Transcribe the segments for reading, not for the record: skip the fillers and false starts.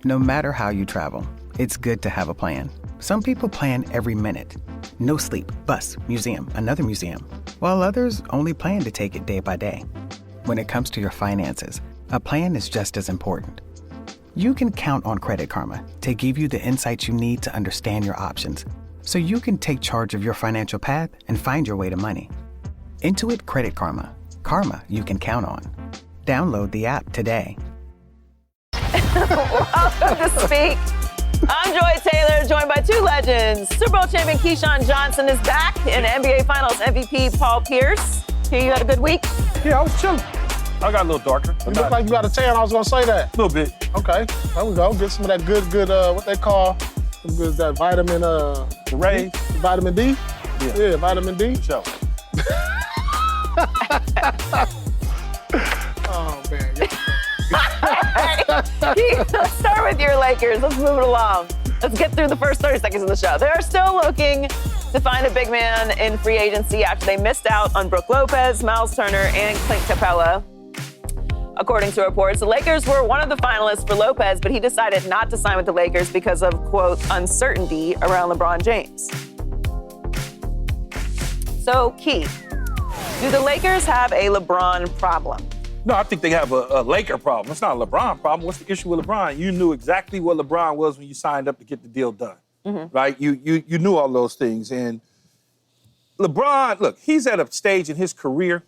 No matter how you travel, it's good to have a plan. Some people plan every minute. No sleep, bus, museum, another museum, while others only plan to take it day by day. When it comes to your finances, a plan is just as important. You can count on Credit Karma to give you the insights you need to understand your options, so you can take charge of your financial path and find your way to money. Intuit Credit Karma. Karma you can count on. Download the app today. Welcome to Speak. I'm Joy Taylor, joined by two legends. Super Bowl champion Keyshawn Johnson is back, and NBA Finals MVP Paul Pierce. Here, you had a good week? Yeah, I was chilling. I got a little darker. You look like you got a tan. I was going to say that. A little bit. Okay, there we go. Get some of that good, what they call, that vitamin, Ray. Vitamin D? Yeah, vitamin D. Sure. Oh, man. Let's start with your Lakers. Let's move it along. Let's get through the first 30 seconds of the show. They're still looking to find a big man in free agency after they missed out on Brook Lopez, Miles Turner, and Clint Capella. According to reports, the Lakers were one of the finalists for Lopez, but he decided not to sign with the Lakers because of, quote, uncertainty around LeBron James. So, Key, do the Lakers have a LeBron problem? No, I think they have a Laker problem. It's not a LeBron problem. What's the issue with LeBron? You knew exactly what LeBron was when you signed up to get the deal done, right? You knew all those things. And LeBron, look, he's at a stage in his career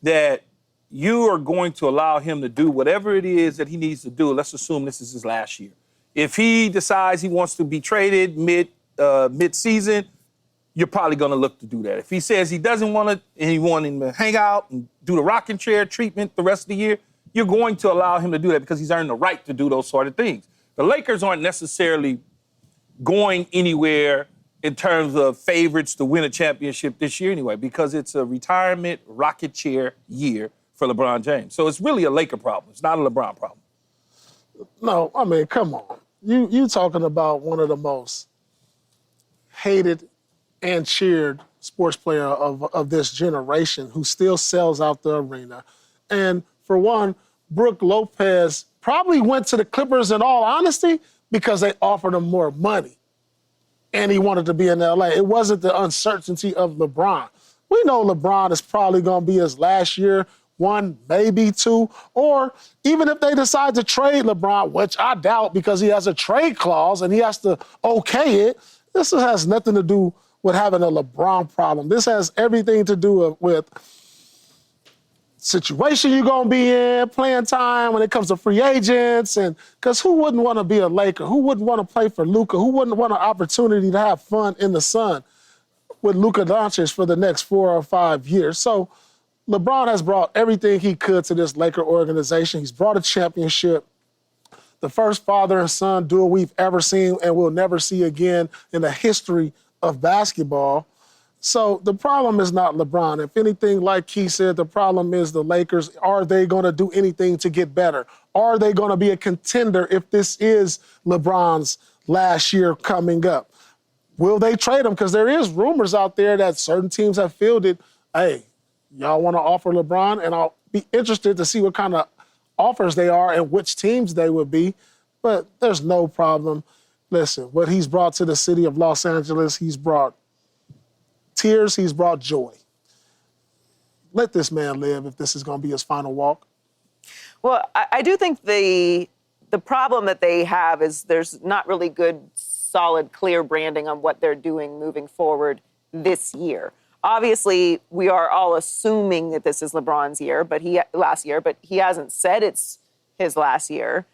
that you are going to allow him to do whatever it is that he needs to do. Let's assume this is his last year. If he decides he wants to be traded mid-season, you're probably going to look to do that. If he says he doesn't want it and he wants him to hang out and do the rocking chair treatment the rest of the year, you're going to allow him to do that because he's earned the right to do those sort of things. The Lakers aren't necessarily going anywhere in terms of favorites to win a championship this year anyway, because it's a retirement rocket chair year for LeBron James. So it's really a Laker problem. It's not a LeBron problem. No, I mean, come on. You talking about one of the most hated and cheered sports player of this generation who still sells out the arena. And for one, Brook Lopez probably went to the Clippers, in all honesty, because they offered him more money. And he wanted to be in LA. It wasn't the uncertainty of LeBron. We know LeBron is probably going to be his last year, one, maybe two, or even if they decide to trade LeBron, which I doubt because he has a trade clause and he has to okay it, this has nothing to do with having a LeBron problem. This has everything to do with situation you're going to be in, playing time when it comes to free agents. And because who wouldn't want to be a Laker? Who wouldn't want to play for Luka? Who wouldn't want an opportunity to have fun in the sun with Luka Doncic for the next 4 or 5 years? So LeBron has brought everything he could to this Laker organization. He's brought a championship. The first father and son duel we've ever seen and will never see again in the history of basketball. So the problem is not LeBron. If anything, like Keith said, the problem is the Lakers. Are they going to do anything to get better? Are they going to be a contender if this is LeBron's last year coming up? Will they trade him? Because there is rumors out there that certain teams have fielded, hey, y'all want to offer LeBron? And I'll be interested to see what kind of offers they are and which teams they would be. But there's no problem. Listen, what he's brought to the city of Los Angeles, he's brought tears, he's brought joy. Let this man live if this is going to be his final walk. Well, I do think the problem that they have is there's not really good, solid, clear branding on what they're doing moving forward this year. Obviously, we are all assuming that this is LeBron's year, last year, but he hasn't said it's his last year.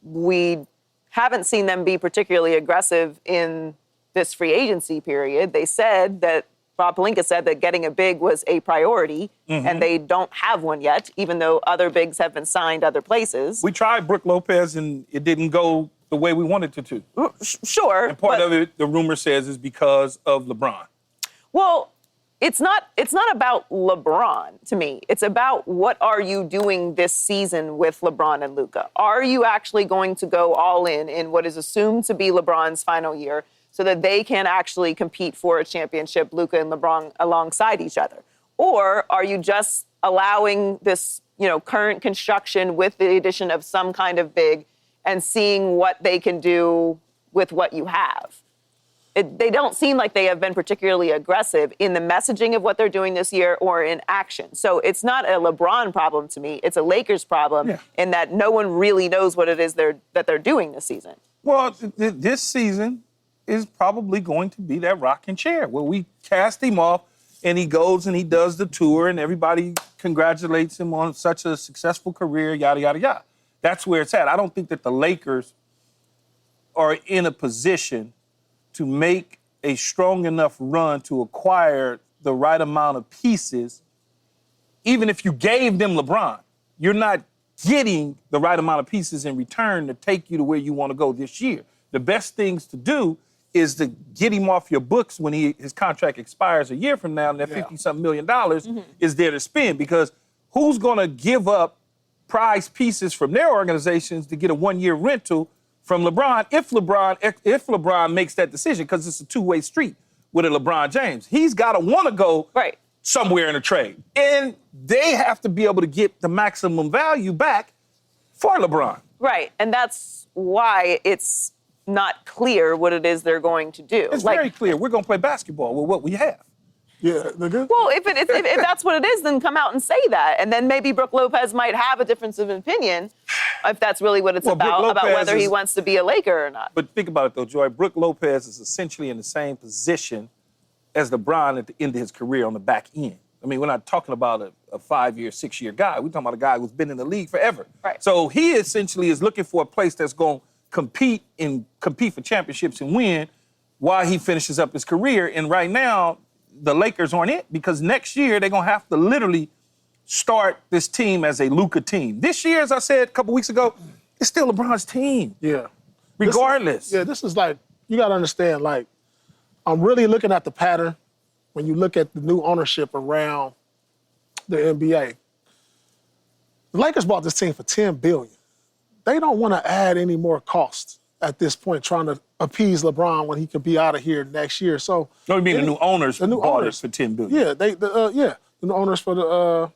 We haven't seen them be particularly aggressive in this free agency period. They said that, Rob Pelinka said that getting a big was a priority, and they don't have one yet, even though other bigs have been signed other places. We tried Brook Lopez, and it didn't go the way we wanted it to. Sure. And part of it, the rumor says, is because of LeBron. Well, it's not about LeBron to me. It's about what are you doing this season with LeBron and Luka? Are you actually going to go all in what is assumed to be LeBron's final year so that they can actually compete for a championship, Luka and LeBron alongside each other? Or are you just allowing this, current construction with the addition of some kind of big and seeing what they can do with what you have. They don't seem like they have been particularly aggressive in the messaging of what they're doing this year or in action. So it's not a LeBron problem to me. It's a Lakers problem in that no one really knows what it is that they're doing this season. Well, this season is probably going to be that rocking chair where we cast him off and he goes and he does the tour and everybody congratulates him on such a successful career, yada, yada, yada. That's where it's at. I don't think that the Lakers are in a position to make a strong enough run to acquire the right amount of pieces. Even if you gave them LeBron, you're not getting the right amount of pieces in return to take you to where you want to go this year. The best things to do is to get him off your books when his contract expires a year from now, and that $50-something million is there to spend, because who's going to give up prize pieces from their organizations to get a one-year rental from LeBron if LeBron makes that decision, because it's a two-way street with a LeBron James. He's got to want to go somewhere in a trade. And they have to be able to get the maximum value back for LeBron. Right, and that's why it's not clear what it is they're going to do. It's very clear. We're going to play basketball with what we have. Yeah, nigga. Well, if that's what it is, then come out and say that. And then maybe Brook Lopez might have a difference of opinion if that's really what it's about whether he wants to be a Laker or not. But think about it, though, Joy. Brook Lopez is essentially in the same position as LeBron at the end of his career on the back end. I mean, we're not talking about a 5-year, 6-year guy. We're talking about a guy who's been in the league forever. Right. So he essentially is looking for a place that's going to compete for championships and win while he finishes up his career. And right now, the Lakers aren't it, because next year they're going to have to literally start this team as a Luka team. This year, as I said a couple weeks ago, it's still LeBron's team. Yeah. Regardless. This is like, you got to understand, like, I'm really looking at the pattern when you look at the new ownership around the NBA. The Lakers bought this team for $10 billion. They don't want to add any more costs at this point, trying to appease LeBron when he could be out of here next year. So, no, you mean the new owners bought it for $10 billion? Yeah, the new owners for the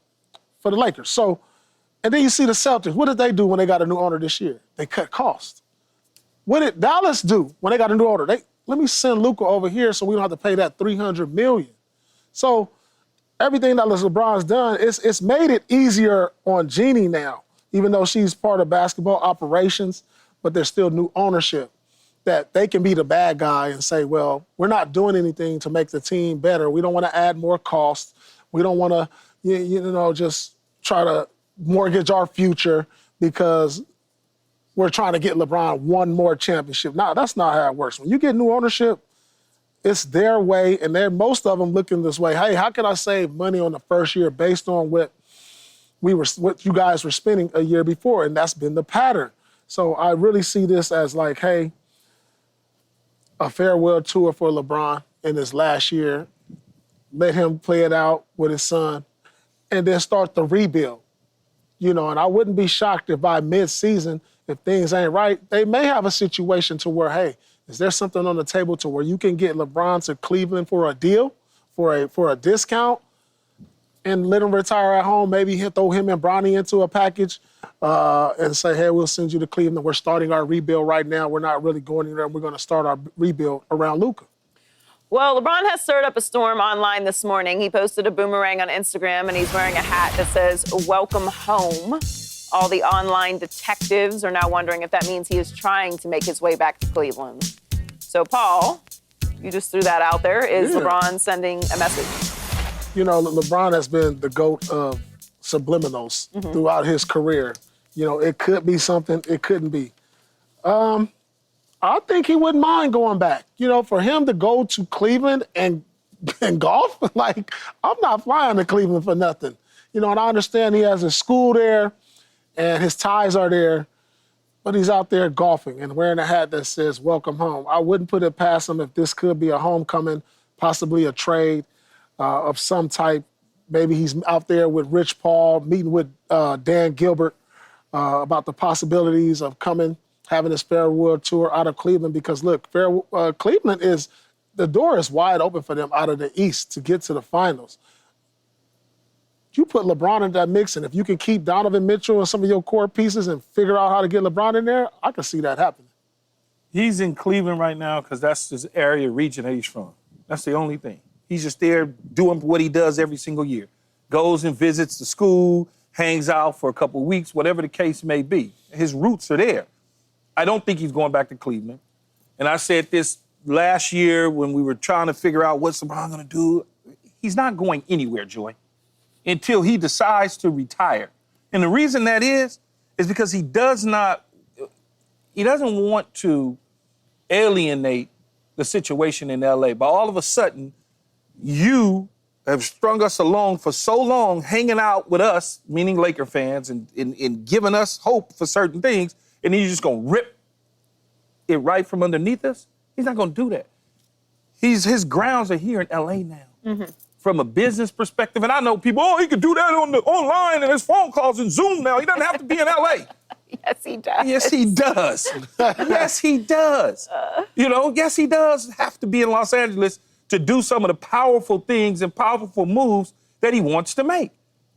Lakers. So, and then you see the Celtics. What did they do when they got a new owner this year? They cut costs. What did Dallas do when they got a new owner? Let me send Luka over here so we don't have to pay that $300 million. So everything that LeBron's done, it's made it easier on Jeannie now, even though she's part of basketball operations, but there's still new ownership that they can be the bad guy and say, well, we're not doing anything to make the team better. We don't want to add more costs. We don't want to, just try to mortgage our future because we're trying to get LeBron one more championship. No, that's not how it works. When you get new ownership, it's their way, and most of them looking this way. Hey, how can I save money on the first year based on what you guys were spending a year before? And that's been the pattern. So I really see this as like, hey, a farewell tour for LeBron in his last year. Let him play it out with his son, and then start the rebuild. And I wouldn't be shocked if by mid-season, if things ain't right, they may have a situation to where, hey, is there something on the table to where you can get LeBron to Cleveland for a deal, for a discount, and let him retire at home? Maybe he'll throw him and Bronny into a package and say, hey, we'll send you to Cleveland. We're starting our rebuild right now. We're not really going anywhere. We're going to start our rebuild around Luka. Well, LeBron has stirred up a storm online this morning. He posted a boomerang on Instagram, and he's wearing a hat that says, "Welcome home." All the online detectives are now wondering if that means he is trying to make his way back to Cleveland. So, Paul, you just threw that out there. Is LeBron sending a message? LeBron has been the GOAT of subliminals throughout his career. It could be something, it couldn't be. I think he wouldn't mind going back. For him to go to Cleveland and golf, like, I'm not flying to Cleveland for nothing. And I understand he has his school there and his ties are there, but he's out there golfing and wearing a hat that says, welcome home. I wouldn't put it past him if this could be a homecoming, possibly a trade of some type. Maybe he's out there with Rich Paul, meeting with Dan Gilbert about the possibilities of having his farewell tour out of Cleveland, because, look, Cleveland the door is wide open for them out of the East to get to the finals. you put LeBron in that mix, and if you can keep Donovan Mitchell and some of your core pieces and figure out how to get LeBron in there, I can see that happening. He's in Cleveland right now because that's his area, region that he's from. That's the only thing. He's just there doing what he does every single year. Goes and visits the school, hangs out for a couple of weeks, whatever the case may be. His roots are there. I don't think he's going back to Cleveland. And I said this last year when we were trying to figure out what's LeBron going to do. He's not going anywhere, Joy, until he decides to retire. And the reason that is because he doesn't want to alienate the situation in LA. But all of a sudden, you have strung us along for so long, hanging out with us, meaning Laker fans, and giving us hope for certain things, and then you're just going to rip it right from underneath us? He's not going to do that. His grounds are here in LA now. Mm-hmm. From a business perspective, and I know people, he could do that online and his phone calls and Zoom now. He doesn't have to be in LA. Yes, he does. Yes, he does. Yes, he does. Yes, he does have to be in Los Angeles to do some of the powerful things and powerful moves that he wants to make.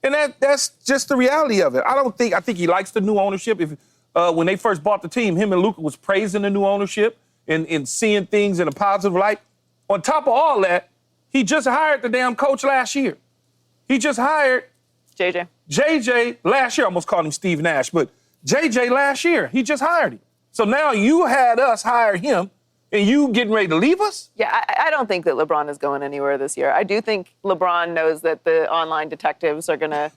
And that's just the reality of it. I think he likes the new ownership. When they first bought the team, him and Luka was praising the new ownership and seeing things in a positive light. On top of all that, he just hired the damn coach last year. He just hired JJ last year. I almost called him Steve Nash, but JJ last year. He just hired him. So now you had us hire him, and you getting ready to leave us? Yeah, I don't think that LeBron is going anywhere this year. I do think LeBron knows that the online detectives are going to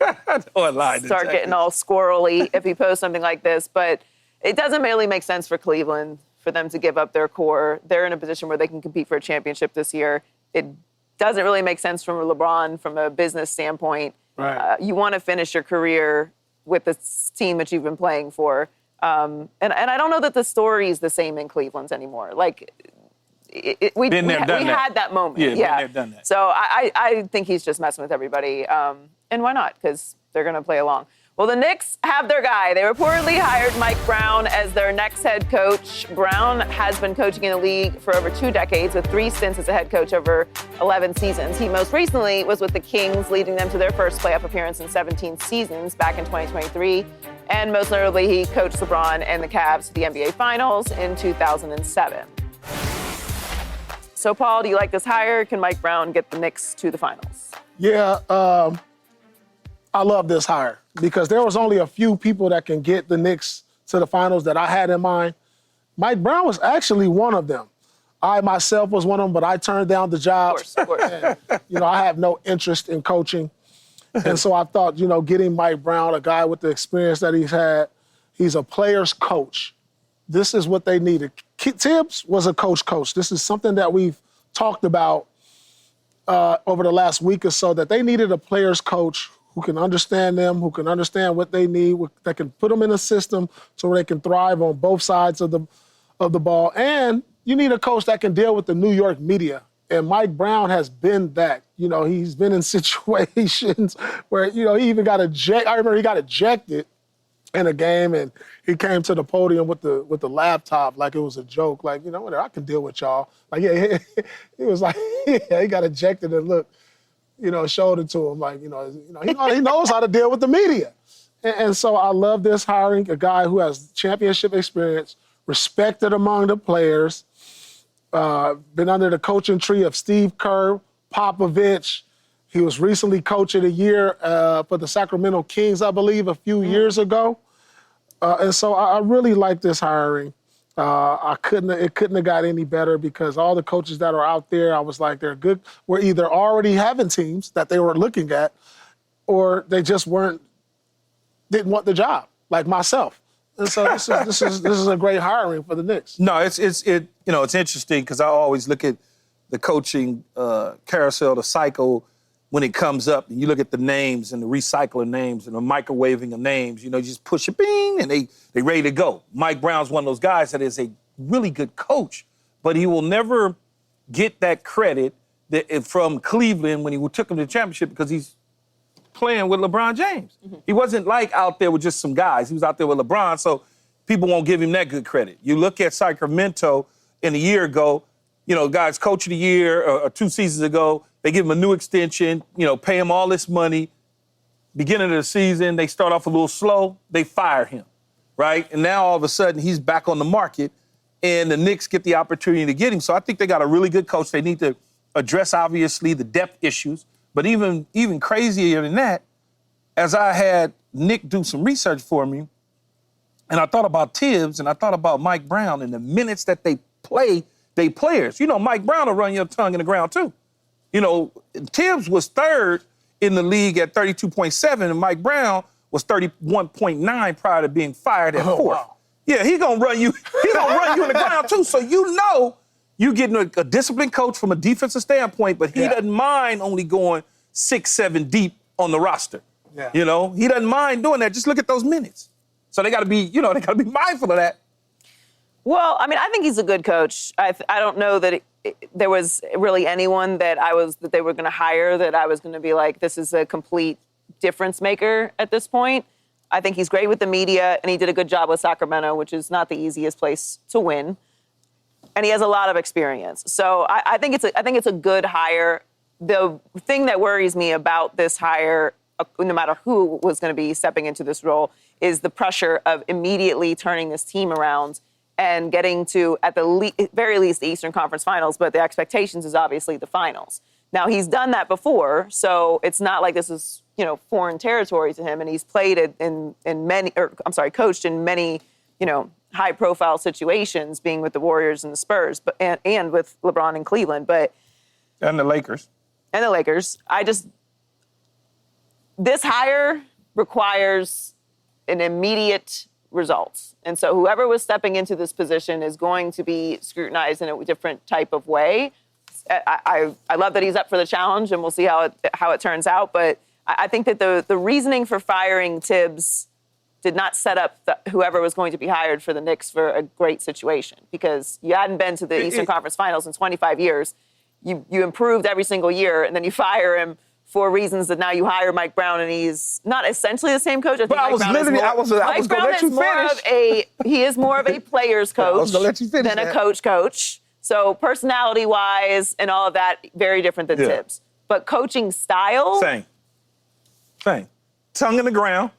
start getting all squirrely if he posts something like this. But it doesn't really make sense for Cleveland for them to give up their core. They're in a position where they can compete for a championship this year. It doesn't really make sense from LeBron from a business standpoint. Right. You want to finish your career with this team that you've been playing for. And I don't know that the story is the same in Cleveland anymore. Like, we had that moment. Yeah, been there, done that. So I think he's just messing with everybody. And why not? Because they're going to play along. Well, the Knicks have their guy. They reportedly hired Mike Brown as their next head coach. Brown has been coaching in the league for over 2 decades with 3 stints as a head coach over 11 seasons. He most recently was with the Kings, leading them to their first playoff appearance in 17 seasons back in 2023. And most notably, he coached LeBron and the Cavs to the NBA Finals in 2007. So, Paul, do you like this hire? Can Mike Brown get the Knicks to the finals? Yeah, I love this hire because there was only a few people that can get the Knicks to the finals that I had in mind. Mike Brown was actually one of them. I myself was one of them, but I turned down the job. Of course. And, I have no interest in coaching. And so I thought, getting Mike Brown, a guy with the experience that he's had, he's a player's coach. This is what they needed. Tibbs was a coach. This is something that we've talked about over the last week or so, that they needed a player's coach who can understand them, who can understand what they need, that can put them in a system so they can thrive on both sides of the ball. And you need a coach that can deal with the New York media. And Mike Brown has been that. He's been in situations where, he even got ejected. I remember he got ejected in a game, and he came to the podium with the laptop like it was a joke. Like, whatever, I can deal with y'all. Like, yeah, he was like, yeah, he got ejected and look, showed it to him. Like, he knows how to deal with the media. And so I love this hiring, a guy who has championship experience, respected among the players, been under the coaching tree of Steve Kerr, Popovich. He was recently Coach of the Year for the Sacramento Kings, I believe, a few years ago. And so I really like this hiring. It couldn't have got any better because all the coaches that are out there, I was like, they're good. Were either already having teams that they were looking at, or they just didn't want the job, like myself. And so this is a great hiring for the Knicks. No, it's interesting because I always look at the coaching carousel, the cycle when it comes up, and you look at the names and the recycling names and the microwaving of names. You just push it, bing, and they ready to go. Mike Brown's one of those guys that is a really good coach, but he will never get that credit from Cleveland when he took him to the championship because he's playing with LeBron James. Mm-hmm. He wasn't like out there with just some guys. He was out there with LeBron, so people won't give him that good credit. You look at Sacramento a year ago, guys, Coach of the Year or 2 seasons ago, they give him a new extension, pay him all this money. beginning of the season, they start off a little slow, they fire him, right? And now all of a sudden he's back on the market and the Knicks get the opportunity to get him. So I think they got a really good coach. They need to address, obviously, the depth issues. But even crazier than that, as I had Nick do some research for me, and I thought about Tibbs and I thought about Mike Brown and the minutes that they play they players. You know, Mike Brown will run your tongue in the ground too. You know, Tibbs was third in the league at 32.7 and Mike Brown was 31.9 prior to being fired at fourth. Wow. Yeah, he gonna run you. He gonna run you in the ground too. So you know you getting a disciplined coach from a defensive standpoint, but he doesn't mind only going 6-7 deep on the roster. Yeah. You know, he doesn't mind doing that. Just look at those minutes. So they got to be, you know, they got to be mindful of that. Well, I mean, I think he's a good coach. I don't know that there was really anyone that they were going to hire that I was going to be like, this is a complete difference maker at this point. I think he's great with the media, and he did a good job with Sacramento, which is not the easiest place to win. And he has a lot of experience. So I think it's a good hire. The thing that worries me about this hire, no matter who was going to be stepping into this role, is the pressure of immediately turning this team around and getting to, at the very least, the Eastern Conference Finals, but the expectations is obviously the finals. Now, he's done that before, so it's not like this is, you know, foreign territory to him, and he's played coached in many, you know, high-profile situations, being with the Warriors and the Spurs, but and with LeBron and Cleveland, and the Lakers. This hire requires an immediate result. And so whoever was stepping into this position is going to be scrutinized in a different type of way. I love that he's up for the challenge, and we'll see how it turns out. But I think that the reasoning for firing Tibbs did not set up whoever was going to be hired for the Knicks for a great situation, because you hadn't been to the Eastern Conference Finals in 25 years. You improved every single year, and then you fire him for reasons that now you hire Mike Brown, and he's not essentially the same coach. I was going to let you finish. He is more of a player's coach than a coach. So personality-wise and all of that, very different than Tibbs. But coaching style? Same. Tongue in the ground.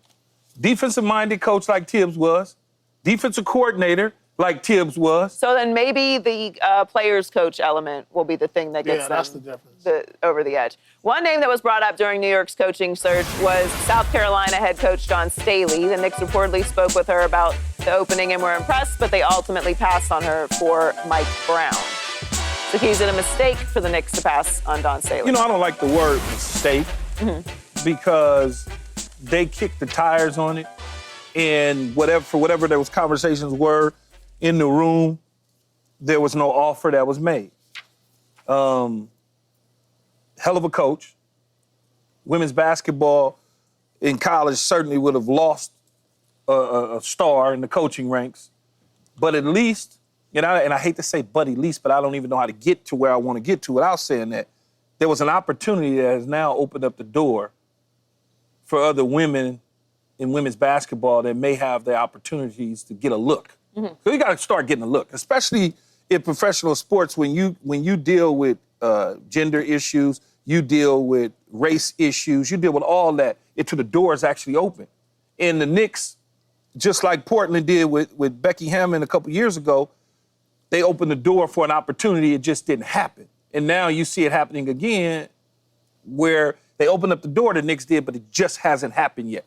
Defensive-minded coach like Tibbs was. Defensive coordinator like Tibbs was. So then maybe the players coach element will be the thing that gets them over the edge. One name that was brought up during New York's coaching search was South Carolina head coach Dawn Staley. The Knicks reportedly spoke with her about the opening and were impressed, but they ultimately passed on her for Mike Brown. So is it a mistake for the Knicks to pass on Dawn Staley? You know, I don't like the word mistake because they kicked the tires on it, and whatever those conversations were in the room, there was no offer that was made. Hell of a coach. Women's basketball in college certainly would have lost a star in the coaching ranks. But at least, and I hate to say but at least, but I don't even know how to get to where I want to get to without saying that, there was an opportunity that has now opened up the door for other women in women's basketball that may have the opportunities to get a look. So you got to start getting a look, especially in professional sports when you deal with gender issues, you deal with race issues, you deal with all that until the door is actually open. And the Knicks, just like Portland did with Becky Hammond a couple years ago, they opened the door for an opportunity. It just didn't happen. And now you see it happening again where they opened up the door, the Knicks did, but it just hasn't happened yet.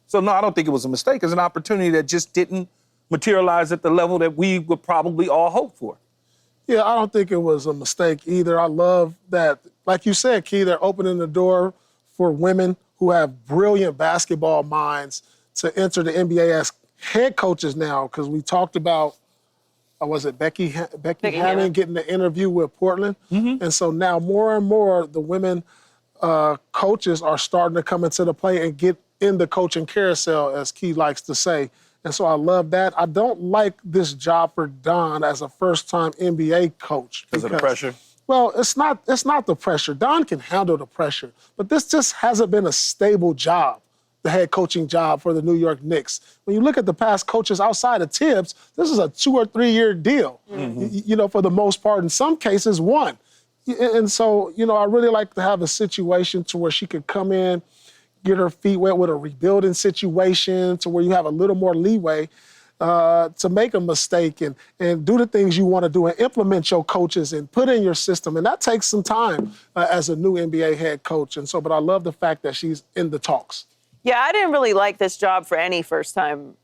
So, no, I don't think it was a mistake. It's an opportunity that just didn't materialize at the level that we would probably all hope for. Yeah, I don't think it was a mistake either. I love that, like you said, Key, they're opening the door for women who have brilliant basketball minds to enter the NBA as head coaches now, because we talked about, was it Becky Hammond getting the interview with Portland? And so now more and more the women coaches are starting to come into the play and get in the coaching carousel, as Key likes to say. And so I love that. I don't like this job for Dawn as a first-time NBA coach. Because of the pressure? Well, it's not the pressure. Dawn can handle the pressure, but this just hasn't been a stable job, the head coaching job for the New York Knicks. When you look at the past coaches outside of Tibbs, this is a 2 or 3 year deal, you know, for the most part. In some cases, 1. And so, you know, I really like to have a situation to where she could come in, get her feet wet with a rebuilding situation to where you have a little more leeway to make a mistake and do the things you want to do and implement your coaches and put in your system. And that takes some time as a new NBA head coach. And so, but I love the fact that she's in the talks. Yeah, I didn't really like this job for any first-time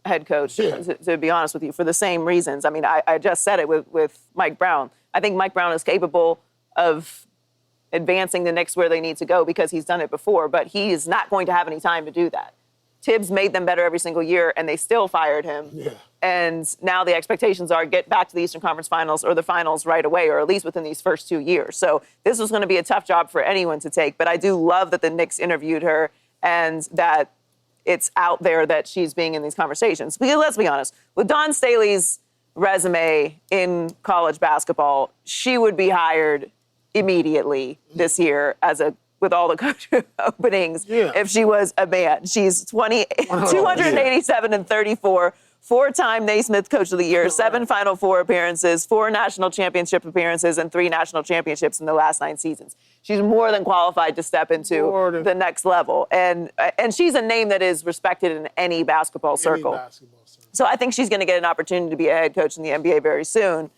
head coach, to be honest with you, for the same reasons. I mean, I just said it with Mike Brown. I think Mike Brown is capable of advancing the Knicks where they need to go because he's done it before, but he is not going to have any time to do that. Tibbs made them better every single year, and they still fired him. Yeah. And now the expectations are get back to the Eastern Conference Finals or the finals right away, or at least within these first 2 years. So this was going to be a tough job for anyone to take, but I do love that the Knicks interviewed her and that it's out there that she's being in these conversations. Because let's be honest, with Dawn Staley's resume in college basketball, she would be hired immediately this year with all the coach openings if she was a man. She's 287 and 34, four-time Naismith Coach of the Year, 7 Final Four appearances, 4 national championship appearances, and 3 national championships in the last 9 seasons. She's more than qualified to step into the next level. And she's a name that is respected in any basketball circle. So I think she's going to get an opportunity to be a head coach in the NBA very soon.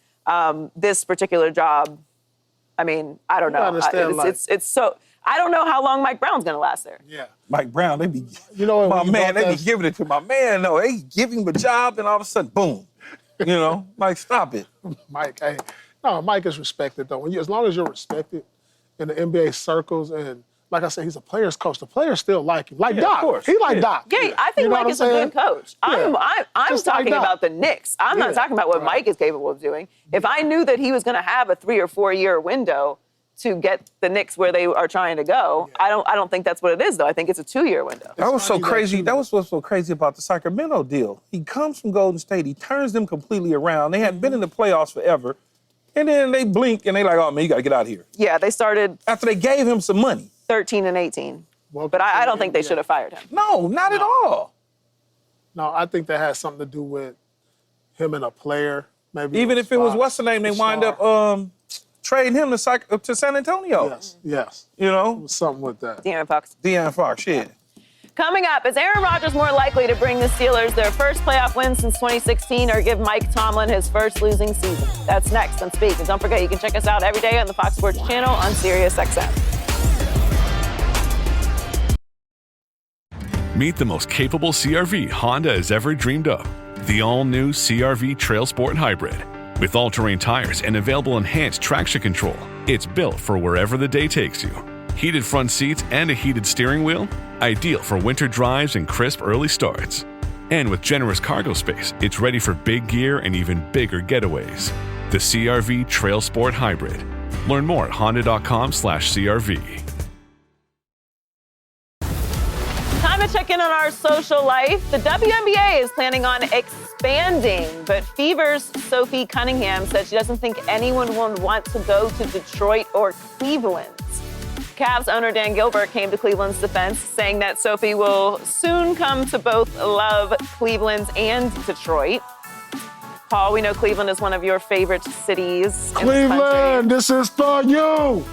This particular job, I mean, I don't know. It's so... I don't know how long Mike Brown's going to last there. Yeah. Mike Brown, they be, they be giving it to my man. No, they give him a job, and all of a sudden, boom. Like, stop it. Mike is respected, though. As long as you're respected in the NBA circles, and like I said, he's a player's coach. The players still like him. Like Doc. Of course. He like Doc. Yeah, I think Mike is a good coach. Yeah. I'm talking about the Knicks. I'm not talking about what Mike is capable of doing. If I knew that he was going to have a 3 or 4 year window to get the Knicks where they are trying to go, I don't think that's what it is, though. I think it's a 2-year window. That was so crazy. That was what's so crazy about the Sacramento deal. He comes from Golden State. He turns them completely around. They hadn't been in the playoffs forever. And then they blink, and they like, oh, man, you got to get out of here. Yeah, they started... After they gave him some money. 13 and 18. But I don't think they should have fired him. No, not at all. No, I think that has something to do with him and a player. Maybe even if it was, what's the name, they wind up... trading him to San Antonio. Yes. Something with that. De'Aaron Fox, yeah. Coming up, is Aaron Rodgers more likely to bring the Steelers their first playoff win since 2016 or give Mike Tomlin his first losing season? That's next on Speak. And don't forget, you can check us out every day on the Fox Sports channel on SiriusXM. Meet the most capable CR-V Honda has ever dreamed of. The all-new CR-V Trail Sport Hybrid. With all-terrain tires and available enhanced traction control, it's built for wherever the day takes you. Heated front seats and a heated steering wheel, ideal for winter drives and crisp early starts. And with generous cargo space, it's ready for big gear and even bigger getaways. The CR-V Trail Sport Hybrid. Learn more at honda.com/CRV. Time to check in on our social life. The WNBA is planning on expanding, but Fever's Sophie Cunningham said she doesn't think anyone would want to go to Detroit or Cleveland. Cavs owner Dan Gilbert came to Cleveland's defense, saying that Sophie will soon come to both love Cleveland and Detroit. Paul, we know Cleveland is one of your favorite cities. Cleveland, this is for you.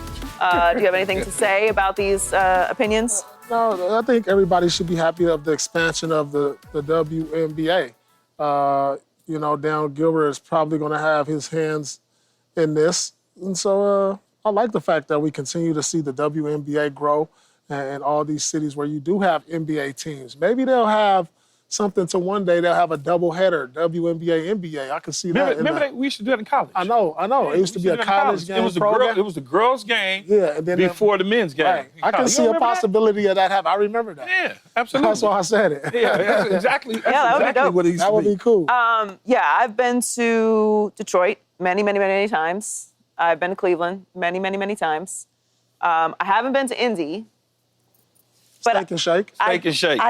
Do you have anything to say about these opinions? No, I think everybody should be happy of the expansion of the WNBA. Dan Gilbert is probably going to have his hands in this. And so I like the fact that we continue to see the WNBA grow and all these cities where you do have NBA teams. Maybe they'll have something to one day they'll have a doubleheader, WNBA, NBA. I can see that. Remember we used to do it in college. I know. It used to be a college game program. It was the girls' game and then before the men's game. Right. I can see a possibility of that happening. I remember that. Yeah, absolutely. That's why I said it. Yeah, that's exactly that would be dope. What it used to be. That would be cool. I've been to Detroit many times. I've been to Cleveland many times. I haven't been to Indy. But Steak and Shake.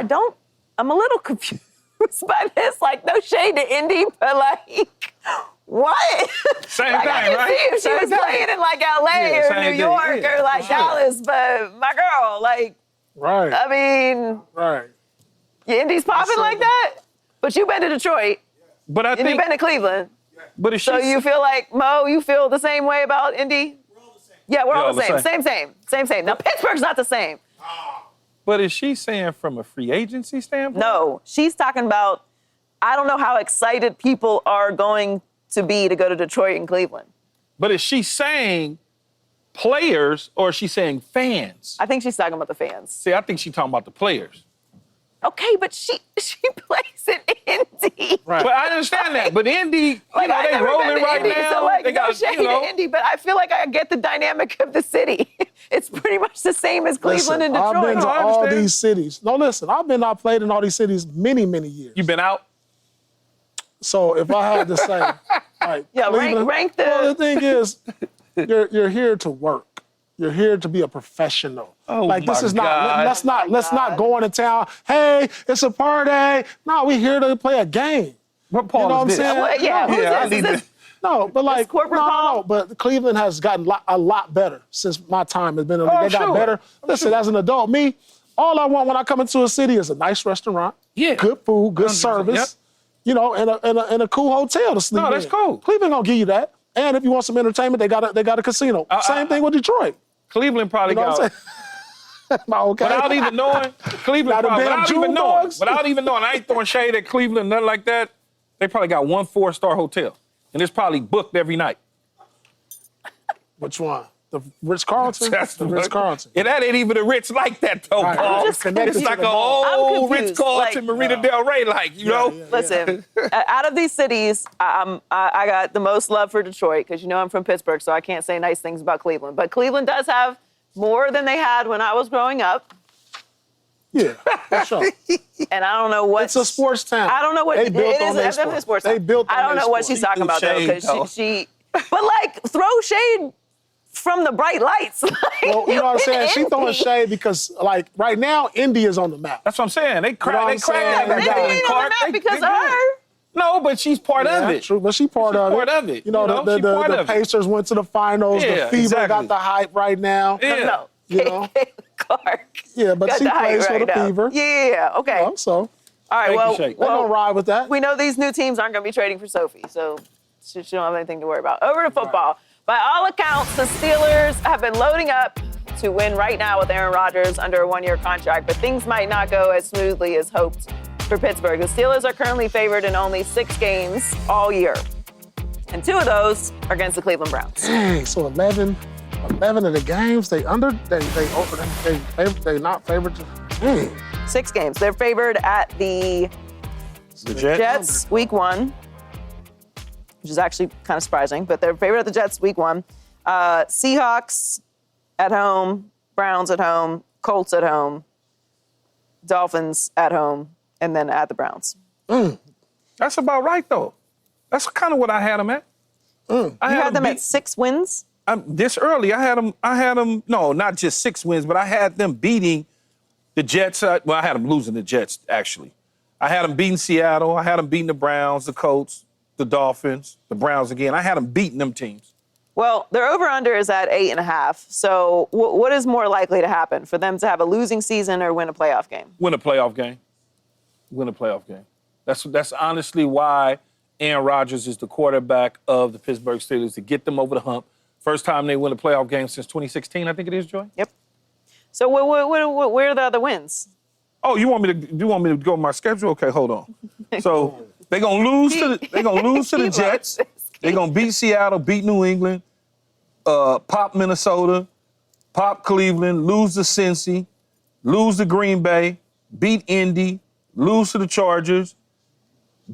I'm a little confused by this. Like, no shade to Indy, but like, what? Same like, thing, I can right? see if she was playing in like LA or New York or like Dallas, but my girl, like, right. I mean, right. Your Indy's popping like that? But you've been to Detroit. But I think you've been to Cleveland. But if so you feel like, Mo, you feel the same way about Indy? We're all the same. Yeah, we're all the same. Same. Now, Pittsburgh's not the same. But is she saying from a free agency standpoint? No, she's talking about, I don't know how excited people are going to be to go to Detroit and Cleveland. But is she saying players or is she saying fans? I think she's talking about the fans. See, I think she's talking about the players. Okay, but she plays in Indy. Right. But I understand that. But Indy, Like, they I've never rolling been to right Indy, now. so like, they no got, shade to Indy, but I feel like I get the dynamic of the city. It's pretty much the same as Cleveland and Detroit. I've been to No, I all understand. these cities. No, listen, I played in all these cities many, many years. You been out? So if I had to say, like, Yeah, rank the- Well, the thing is, you're here to work. You're here to be a professional. Oh, like this my is not. God. Let's not go into town. Hey, it's a party. No, we're here to play a game. What Paul You know what I'm is this? saying? Well, yeah, who's I this? need Is this? to- No, but like corporate no, Paul? no, but Cleveland has gotten a lot better since my time has been in the league. They got sure. better. Listen, as an adult, me, all I want when I come into a city is a nice restaurant, Yeah. good food, good 100%, service, yep. you know, and a cool hotel to sleep in. No, that's cool. Cleveland gonna give you that. And if you want some entertainment, they got a casino. Same thing with Detroit. Cleveland probably You know what got. I'm saying? Am I okay? Without even knowing, Cleveland Got a probably, damn without even knowing, I ain't throwing shade at Cleveland, nothing like that. They probably got one 4-star hotel. And it's probably booked every night. Which one? The Ritz-Carlton? That's the Ritz-Carlton. And that ain't even a Ritz like that, though, Right. Paul. I'm It's just confused. like an I'm old confused. Ritz-Carlton, Like- Marina Del Rey, like, you know? Listen, out of these cities, I got the most love for Detroit because you know I'm from Pittsburgh, so I can't say nice things about Cleveland. But Cleveland does have more than they had when I was growing up, Yeah, for sure. and I don't know what. It's a sports town. I don't know what They built it on is. their It's definitely a sport. sports. They built on I don't their know what sport. she's talking about though, Shade, because though. she. But like, throw shade from the bright lights. Well, you know what I'm saying? She Indy. throwing shade because, like, right now, Indy is on the map. That's what I'm saying. They You know what I'm cracked saying? that Maybe guy. it ain't on the map because of her. No, but she's part of it. True, but she part She's of part it. of it. You know, You know, she part the of it. Pacers went to the finals. Yeah, the Fever exactly. got the hype right now. Yeah. No. You know? Clark. Yeah, but got she the height plays for right the now. Fever. Yeah, okay. You know, so All right, Thank you, well, Shake. they well, gonna ride with that. we know these new teams aren't going to be trading for Sophie, so she don't have anything to worry about. Over to football. By all accounts, the Steelers have been loading up to win right now with Aaron Rodgers under a one-year contract, but things might not go as smoothly as hoped for Pittsburgh. The Steelers are currently favored in only 6 games all year, and 2 of those are against the Cleveland Browns. Dang, so 11 of the games they not favored. Dang. 6 games. They're favored at the The Jets? Jets week 1, which is actually kind of surprising, but they're favored at the Jets week 1. Seahawks at home, Browns at home, Colts at home, Dolphins at home, and then at the Browns. That's about right, though. That's kind of what I had them at. You had them at 6 wins? This early, I had them, no, not just 6 wins, but I had them beating the Jets. Well, I had them losing the Jets, actually. I had them beating Seattle. I had them beating the Browns, the Colts, the Dolphins, the Browns again. I had them beating them teams. Well, their over-under is at 8.5. So what is more likely to happen, for them to have a losing season or win a playoff game? Win a playoff game. Win a playoff game. That's honestly why Aaron Rodgers is the quarterback of the Pittsburgh Steelers, to get them over the hump. First time they win a playoff game since 2016, I think it is, Joy? Yep. So where are the other wins? Oh, you want me to go with my schedule? Okay, hold on. So they're gonna lose to the Jets. They're gonna beat Seattle, beat New England, pop Minnesota, pop Cleveland, lose to Cincy, lose to Green Bay, beat Indy, lose to the Chargers,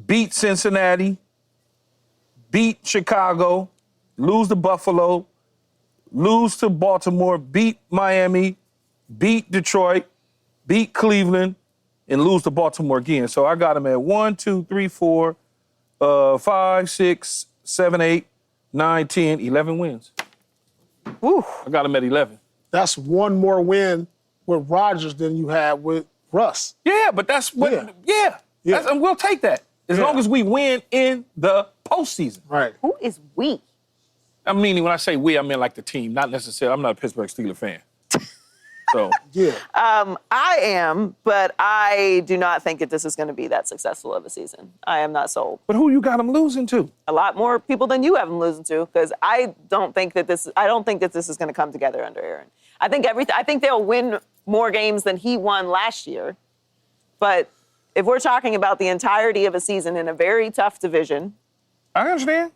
beat Cincinnati, beat Chicago, lose to Buffalo, lose to Baltimore, beat Miami, beat Detroit, beat Cleveland, and lose to Baltimore again. So I got them at 1, 2, 3, 4, 5, 6, 7, 8, 9, 10, 11 wins. Woo. I got them at 11. That's one more win with Rodgers than you had with Russ. Yeah, but that's what, Yeah. That's, and we'll take that. As long as we win in the postseason. Right. Who is we? I mean, when I say we, I mean like the team, not necessarily. I'm not a Pittsburgh Steelers fan. So, Yeah. I am, but I do not think that this is going to be that successful of a season. I am not sold. but who you got them losing to? A lot more people than you have them losing to, because I don't think that this is going to come together under Aaron. I think they'll win more games than he won last year. But if we're talking about the entirety of a season in a very tough division. I understand.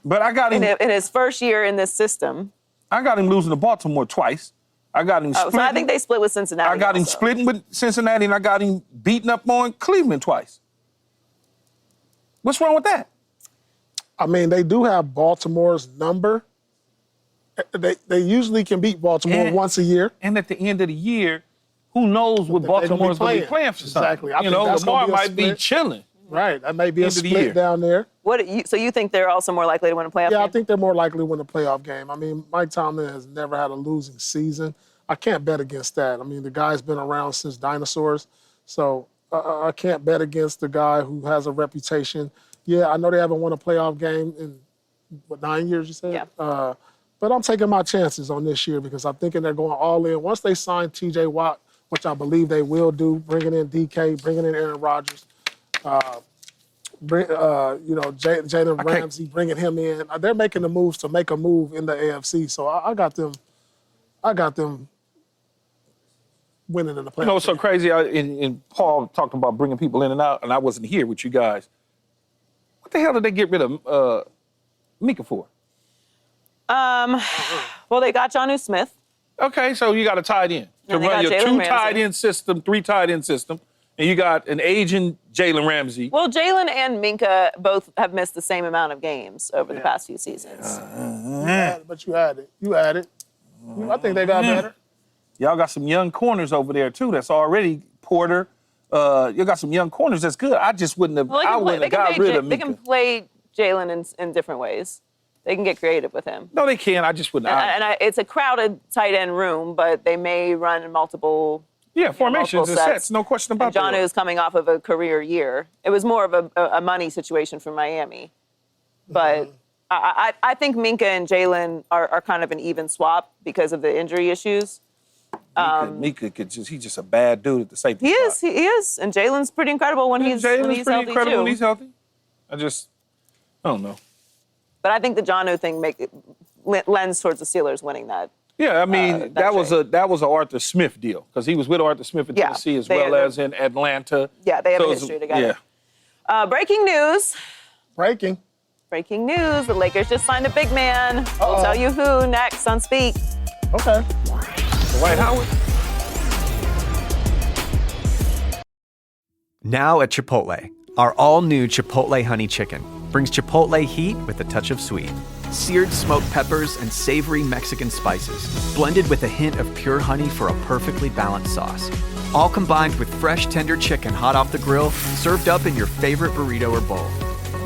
But I got him. In his first year in this system. I got him losing to Baltimore twice. I got him splitting. So I think they split with Cincinnati. I got him splitting with Cincinnati, and I got him beating up on Cleveland twice. What's wrong with that? I mean, they do have Baltimore's number. They usually can beat Baltimore once a year. And at the end of the year, who knows what Baltimore's going to be playing for something. Exactly. I think that's Lamar be might be chilling. Right. That may be a split down there. So you think they're also more likely to win a playoff game? Yeah, I think they're more likely to win a playoff game. I mean, Mike Tomlin has never had a losing season. I can't bet against that. I mean, the guy's been around since dinosaurs. So I can't bet against the guy who has a reputation. Yeah, I know they haven't won a playoff game in, 9 years, you said? Yeah. But I'm taking my chances on this year because I'm thinking they're going all in. Once they sign T.J. Watt, which I believe they will do, bringing in DK, bringing in Aaron Rodgers, Jalen Ramsey, bringing him in. They're making the moves to make a move in the AFC. So I got them winning in the playoffs. You know what's so crazy? And Paul talked about bringing people in and out, and I wasn't here with you guys. What the hell did they get rid of Mika for? Well, they got Jonnu Smith. Okay, so you got a tight end. To run your two tight end system, 3 tight end system, and you got an aging Jalen Ramsey. Well, Jalen and Minka both have missed the same amount of games over the past few seasons. But you had it. I think they got better. Y'all got some young corners over there, too, that's already Porter. You got some young corners that's good. I just wouldn't have, got rid of Minka. They can play Jalen in different ways. They can get creative with him. No, they can. I just wouldn't. It's a crowded tight end room, but they may run in multiple formations and sets. No question about that. Jonnu is coming off of a career year. It was more of a money situation for Miami. But I think Minka and Jalen are kind of an even swap because of the injury issues. Minka he's just a bad dude at the safety spot. He is. And Jalen's pretty incredible when he's healthy, incredible too. When he's healthy. I don't know. But I think the Jonnu thing lends towards the Steelers winning that. Yeah, I mean, that was a Arthur Smith deal because he was with Arthur Smith in Tennessee as well as in Atlanta. Yeah, they have a history together. Yeah. Breaking news. Breaking news. The Lakers just signed a big man. We'll tell you who next on Speak. Okay. Dwight Howard. Now at Chipotle, our all-new Chipotle Honey Chicken brings Chipotle heat with a touch of sweet. Seared smoked peppers and savory Mexican spices, blended with a hint of pure honey for a perfectly balanced sauce. All combined with fresh, tender chicken hot off the grill, served up in your favorite burrito or bowl.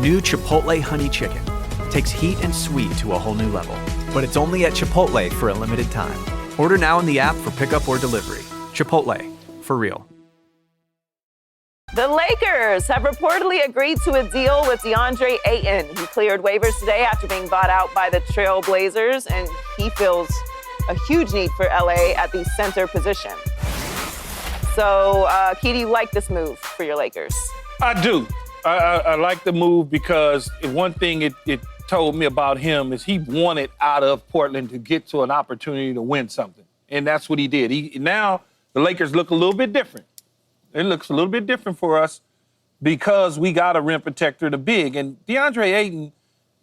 New Chipotle Honey Chicken takes heat and sweet to a whole new level. But it's only at Chipotle for a limited time. Order now in the app for pickup or delivery. Chipotle, for real. The Lakers have reportedly agreed to a deal with Deandre Ayton. He cleared waivers today after being bought out by the Trail Blazers, and he feels a huge need for LA at the center position. So, Key, do you like this move for your Lakers? I do. I like the move because one thing it told me about him is he wanted out of Portland to get to an opportunity to win something. And that's what he did. Now the Lakers look a little bit different. It looks a little bit different for us because we got a rim protector, the big. And Deandre Ayton,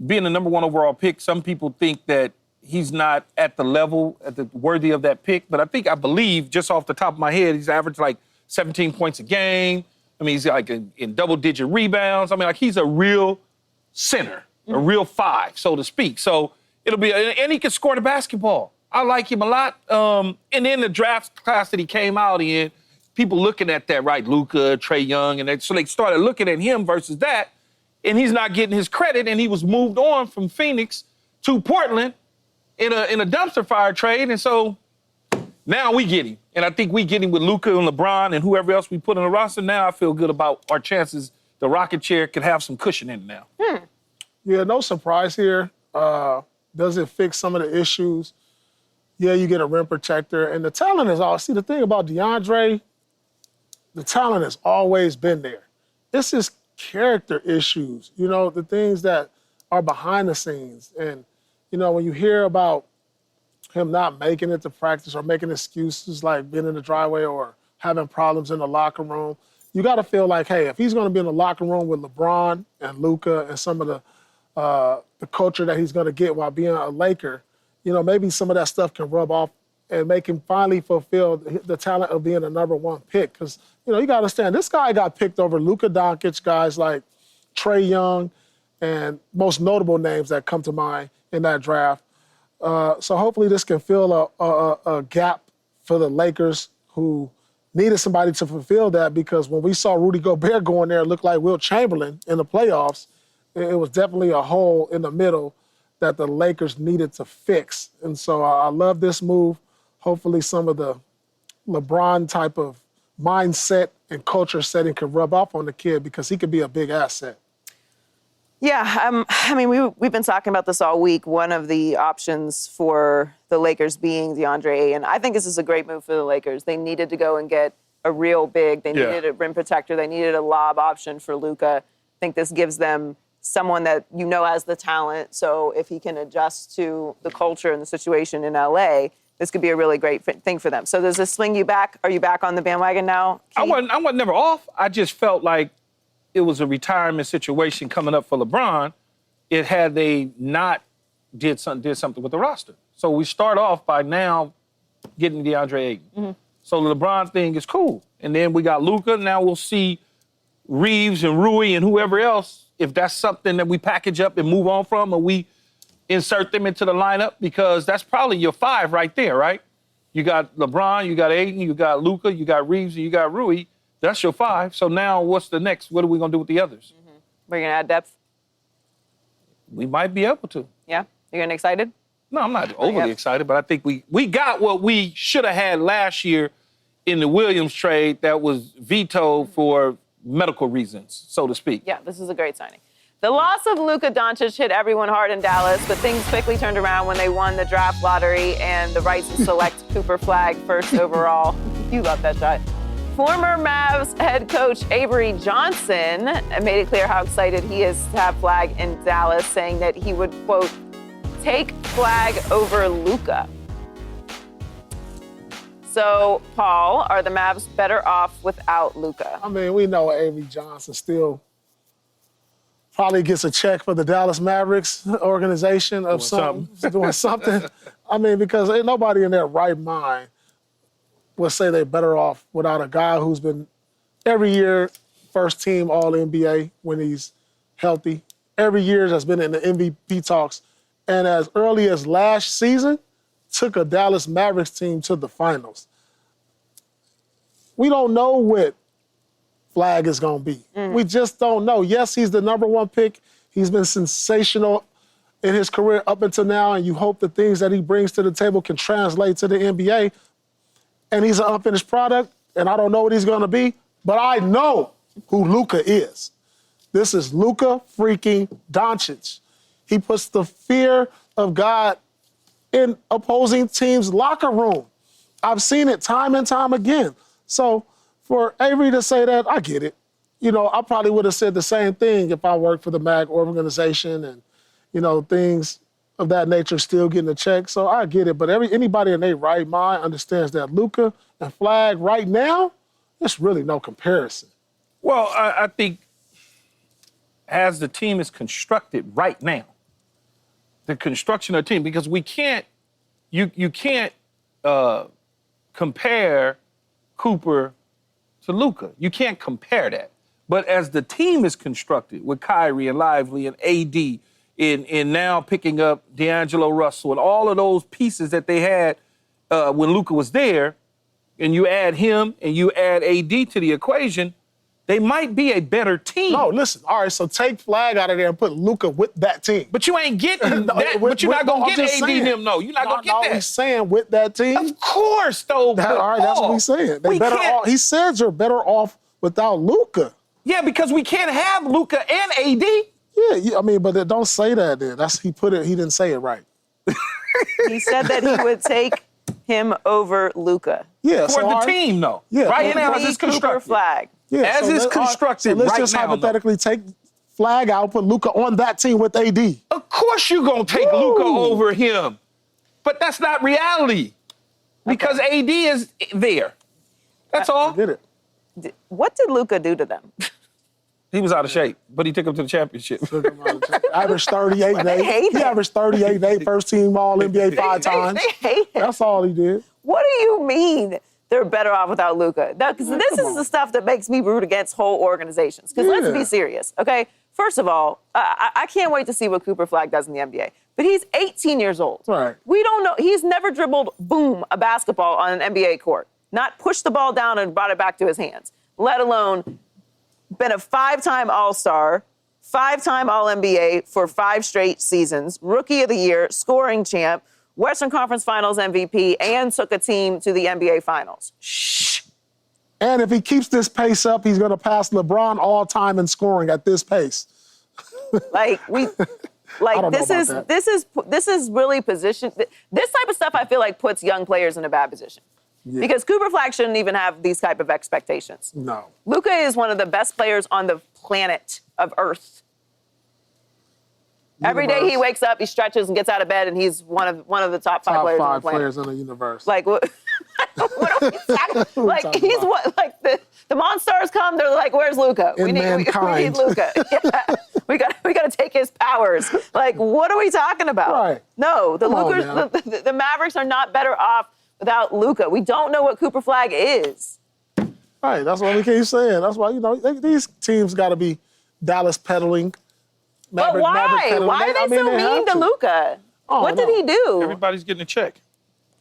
being the number 1 overall pick, some people think that he's not at the level, worthy of that pick. But I believe, just off the top of my head, he's averaged like 17 points a game. I mean, he's like in double-digit rebounds. I mean, like he's a real center, a real 5, so to speak. So it'll be, and he can score the basketball. I like him a lot. And then the draft class that he came out in, people looking at that, right? Luka, Trae Young, and so they started looking at him versus that, and he's not getting his credit, and he was moved on from Phoenix to Portland in a dumpster fire trade, and so now we get him. And I think we get him with Luka and LeBron and whoever else we put on the roster. Now I feel good about our chances. The rocket chair could have some cushion in it now. Yeah, no surprise here. Does it fix some of the issues? Yeah, you get a rim protector, and the talent is all. See, the thing about DeAndre, the talent has always been there. It's his character issues, the things that are behind the scenes. And, when you hear about him not making it to practice or making excuses like being in the driveway or having problems in the locker room. You got to feel like, hey, if he's going to be in the locker room with LeBron and Luka and some of the culture that he's going to get while being a Laker, maybe some of that stuff can rub off and make him finally fulfill the talent of being a number one pick. Because, you got to understand, this guy got picked over Luka Doncic, guys like Trae Young, and most notable names that come to mind in that draft. So hopefully this can fill a gap for the Lakers who needed somebody to fulfill that, because when we saw Rudy Gobert go in there, it looked like Wilt Chamberlain in the playoffs. It was definitely a hole in the middle that the Lakers needed to fix. And so I love this move. Hopefully some of the LeBron type of mindset and culture setting can rub off on the kid, because he could be a big asset. Yeah, we've been talking about this all week. One of the options for the Lakers being Deandre Ayton. I think this is a great move for the Lakers. They needed to go and get a real big. They needed a rim protector. They needed a lob option for Luka. I think this gives them someone that has the talent. So if he can adjust to the culture and the situation in LA, this could be a really great thing for them. So does this swing you back? Are you back on the bandwagon now, Keith? I wasn't never off. I just felt like it was a retirement situation coming up for LeBron. It had they not did something with the roster. So we start off by now getting DeAndre Ayton. Mm-hmm. So the LeBron thing is cool. And then we got Luka. Now we'll see Reeves and Rui and whoever else, if that's something that we package up and move on from, or we insert them into the lineup, because that's probably your five right there, right? You got LeBron, you got Ayton, you got Luka, you got Reeves, and you got Rui. That's your five. So now what's the next? What are we going to do with the others? Mm-hmm. We're going to add depth? We might be able to. Yeah? You're getting excited? No, I'm not overly excited, but I think we got what we should have had last year in the Williams trade that was vetoed for medical reasons, so to speak. Yeah, this is a great signing. The loss of Luka Doncic hit everyone hard in Dallas, but things quickly turned around when they won the draft lottery and the right to select Cooper Flagg first overall. You love that shot. Former Mavs head coach Avery Johnson made it clear how excited he is to have Flagg in Dallas, saying that he would, quote, take Flagg over Luka. So, Paul, are the Mavs better off without Luka? We know Avery Johnson still probably gets a check for the Dallas Mavericks organization of doing something. Because ain't nobody in their right mind would say they're better off without a guy who's been every year first team All-NBA when he's healthy. Every year has been in the MVP talks. And as early as last season, took a Dallas Mavericks team to the finals. We don't know what Flagg is going to be. We just don't know. Yes, he's the number one pick. He's been sensational in his career up until now, and you hope the things that he brings to the table can translate to the NBA. And he's an unfinished product, and I don't know what he's going to be, but I know who Luka is. This is Luka freaking Doncic. He puts the fear of God in opposing teams' locker room. I've seen it time and time again. So for Avery to say that, I get it. I probably would have said the same thing if I worked for the MAG organization and, things of that nature still getting a check. So I get it. But anybody in their right mind understands that Luka and Flagg right now, there's really no comparison. Well, I think as the team is constructed right now, the construction of the team, because we can't, you can't compare Cooper to Luka. You can't compare that. But as the team is constructed with Kyrie and Lively and AD, in now picking up D'Angelo Russell and all of those pieces that they had when Luka was there, and you add him and you add AD to the equation, they might be a better team. No, listen. All right, so take Flagg out of there and put Luka with that team. But you ain't getting that. But you're not going to get AD and them, no. You're not going to get that. No, he's saying with that team. Of course, though. All right, that's what he's saying. He says you're better off without Luka. Yeah, because we can't have Luka and AD. Yeah, but don't say that then. He didn't say it right. He said that he would take him over Luka. Yeah, for the team, though. Yeah, right now, as it's constructed. Flagg. Yeah, as it's constructed let's right just now, hypothetically take Flagg out, put Luka on that team with AD. Of course you're going to take Luka over him. But that's not reality because AD is there. That's all. Get it. What did Luka do to them? He was out of shape, but he took him to the championship. Averaged 38 and 8. hate He him. averaged 38 and 8, first team All NBA 5 times. They hate him. That's all he did. What do you mean they're better off without Luka? This is the stuff that makes me root against whole organizations. Because let's be serious, okay? First of all, I can't wait to see what Cooper Flag does in the NBA. But he's 18 years old. Right. We don't know. He's never dribbled, boom, a basketball on an NBA court. Not pushed the ball down and brought it back to his hands, let alone been a 5-time All-Star, 5-time All-NBA for 5 straight seasons, Rookie of the Year, scoring champ, Western Conference Finals MVP, and took a team to the NBA Finals. Shh. And if he keeps this pace up, he's going to pass LeBron all time in scoring at this pace. This is really positioned. This type of stuff I feel like puts young players in a bad position. Yeah. Because Cooper Flag shouldn't even have these type of expectations. No. Luka is one of the best players on the planet of Earth. Every day he wakes up, he stretches and gets out of bed, and he's one of the top 5 players on the planet. players in the universe. Like what? What are we talking? Like he's about? What? Like the Monstars come, they're like, "Where's Luka? We need Luka. Yeah. we got to take his powers." Like, what are we talking about? Right. No, the Mavericks are not better off without Luka. We don't know what Cooper Flag is. Right. That's what we keep saying. That's why these teams got to be Dallas peddling. But why? Why are they so mean to Luka? What did he do? Everybody's getting a check.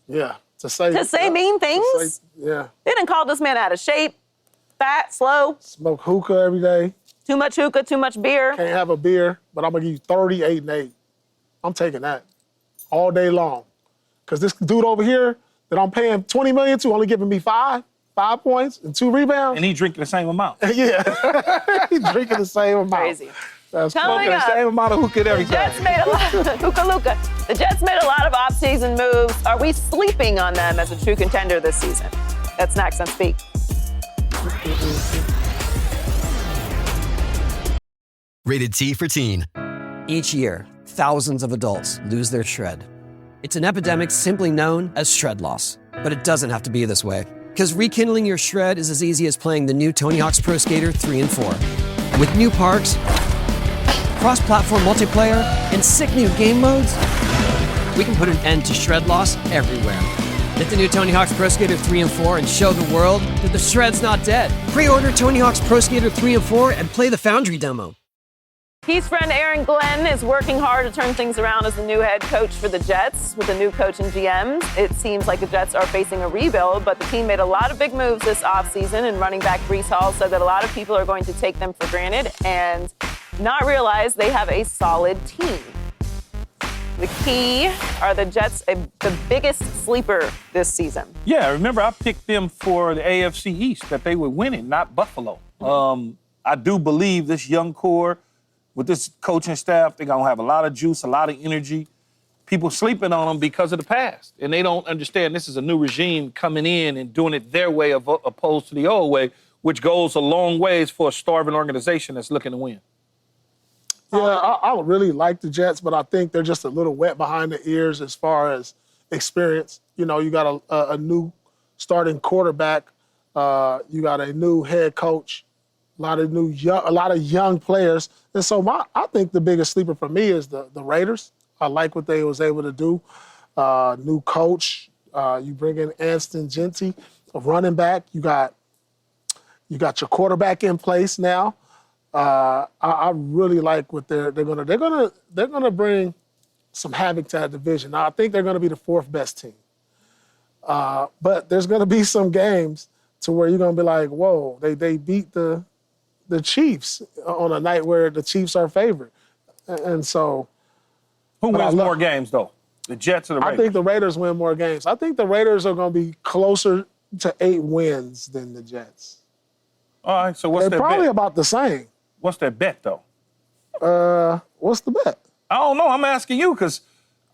Yeah. To say mean things? Yeah. They didn't call this man out of shape, fat, slow. Smoke hookah every day. Too much hookah, too much beer. Can't have a beer, but I'm going to give you 38 and 8. I'm taking that all day long. Because this dude over here that I'm paying $20 million to only giving me 5 points and 2 rebounds. And he drinking the same amount. Yeah. He's drinking the same amount. Crazy. That's Coming the same amount of hookah every The Jets made a lot. Luka. The Jets made a lot of offseason moves. Are we sleeping on them as a true contender this season? That's next on Speak. Rated T for Teen. Each year, thousands of adults lose their shred. It's an epidemic simply known as shred loss. But it doesn't have to be this way. Because rekindling your shred is as easy as playing the new Tony Hawk's Pro Skater 3 and 4. With new parks, cross-platform multiplayer, and sick new game modes, we can put an end to shred loss everywhere. Get the new Tony Hawk's Pro Skater 3 and 4 and show the world that the shred's not dead. Pre-order Tony Hawk's Pro Skater 3 and 4 and play the Foundry demo. Heath's friend Aaron Glenn is working hard to turn things around as the new head coach for the Jets. With a new coach and GMs, it seems like the Jets are facing a rebuild, but the team made a lot of big moves this offseason, and running back Breece Hall said that a lot of people are going to take them for granted and not realize they have a solid team. The key are the Jets, the biggest sleeper this season. Yeah, remember I picked them for the AFC East, that they were winning, not Buffalo. I do believe this young core, with this coaching staff, they're going to have a lot of juice, a lot of energy. People sleeping on them because of the past. And they don't understand this is a new regime coming in and doing it their way opposed to the old way, which goes a long ways for a starving organization that's looking to win. Yeah, I really like the Jets, but I think they're just a little wet behind the ears as far as experience. You know, you got a new starting quarterback. You got a new head coach. A lot of young players. And so I think the biggest sleeper for me is the Raiders. I like what they was able to do. New coach. You bring in Anston Genty, a running back. You got your quarterback in place now. I really like what they're gonna bring some havoc to that division. Now I think they're gonna be the 4th best team. But there's gonna be some games to where you're gonna be like, whoa, they beat the Chiefs on a night where the Chiefs are favored. And so... Who wins more games, though? The Jets or the Raiders? I think the Raiders win more games. I think the Raiders are going to be closer to 8 wins than the Jets. All right, so what's their bet? They're probably about the same. What's their bet, though? What's the bet? I don't know. I'm asking you because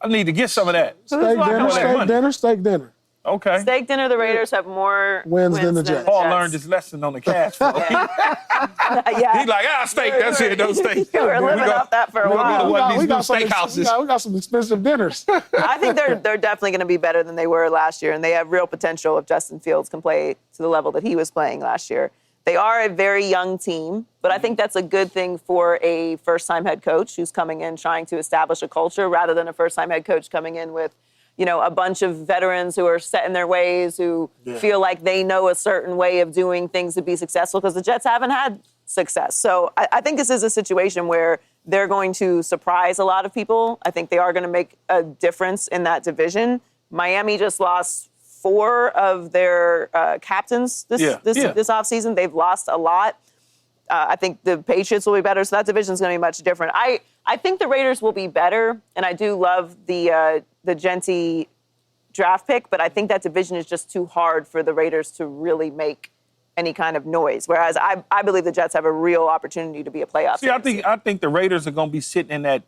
I need to get some of that. Steak dinner. Okay. Steak dinner, the Raiders have more Wins than the Jets. Paul learned his lesson on the cash flow. Yeah. He's like, steak, that's it, no steak. You were living off that for a while. We got some steakhouses. We got some expensive dinners. I think they're definitely going to be better than they were last year, and they have real potential if Justin Fields can play to the level that he was playing last year. They are a very young team, but I think that's a good thing for a first-time head coach who's coming in trying to establish a culture rather than a first-time head coach coming in with, a bunch of veterans who are set in their ways, who feel like they know a certain way of doing things to be successful, because the Jets haven't had success. So I think this is a situation where they're going to surprise a lot of people. I think they are going to make a difference in that division. Miami just lost 4 of their captains this offseason. They've lost a lot. I think the Patriots will be better, so that division is going to be much different. I think the Raiders will be better, and I do love the Genty draft pick, but I think that division is just too hard for the Raiders to really make any kind of noise, whereas I believe the Jets have a real opportunity to be a playoff team. I think the Raiders are going to be sitting in that,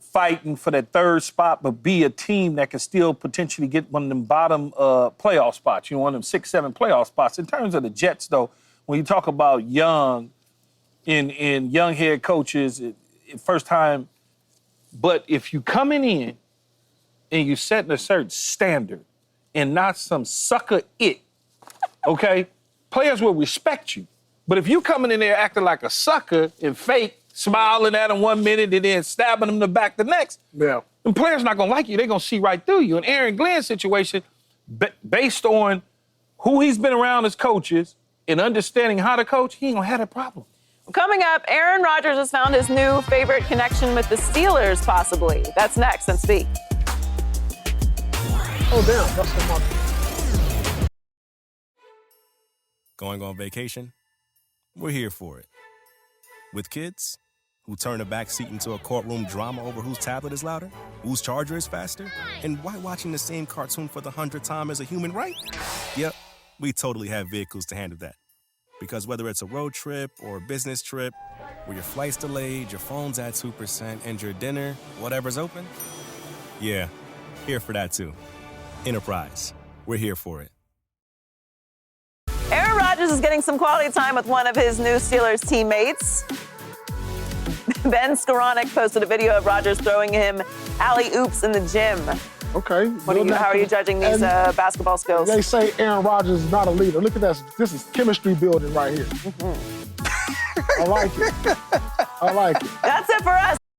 fighting for that 3rd spot, but be a team that can still potentially get one of them bottom playoff spots, one of them 6, 7 playoff spots. In terms of the Jets, though, when you talk about young head coaches, first time, but if you coming in and you setting a certain standard and not some sucker okay, players will respect you. But if you coming in there acting like a sucker and fake, smiling at them 1 minute and then stabbing them in the back the next, the players not going to like you. They're going to see right through you. In Aaron Glenn's situation, based on who he's been around as coaches and understanding how to coach, he ain't going to have that problem. Coming up, Aaron Rodgers has found his new favorite connection with the Steelers, possibly. That's next on Speak. Oh, damn. That's the market. Going on vacation? We're here for it. With kids who turn a back seat into a courtroom drama over whose tablet is louder, whose charger is faster, and why watching the same cartoon for the 100th time is a human right? Yep, we totally have vehicles to handle that. Because whether it's a road trip or a business trip, where your flight's delayed, your phone's at 2%, and your dinner, whatever's open, yeah, here for that too. Enterprise, we're here for it. Aaron Rodgers is getting some quality time with one of his new Steelers teammates. Ben Skoranek posted a video of Rodgers throwing him alley-oops in the gym. Okay. How are you judging these basketball skills? They say Aaron Rodgers is not a leader. Look at that. This is chemistry building right here. I like it. I like it. That's it for us.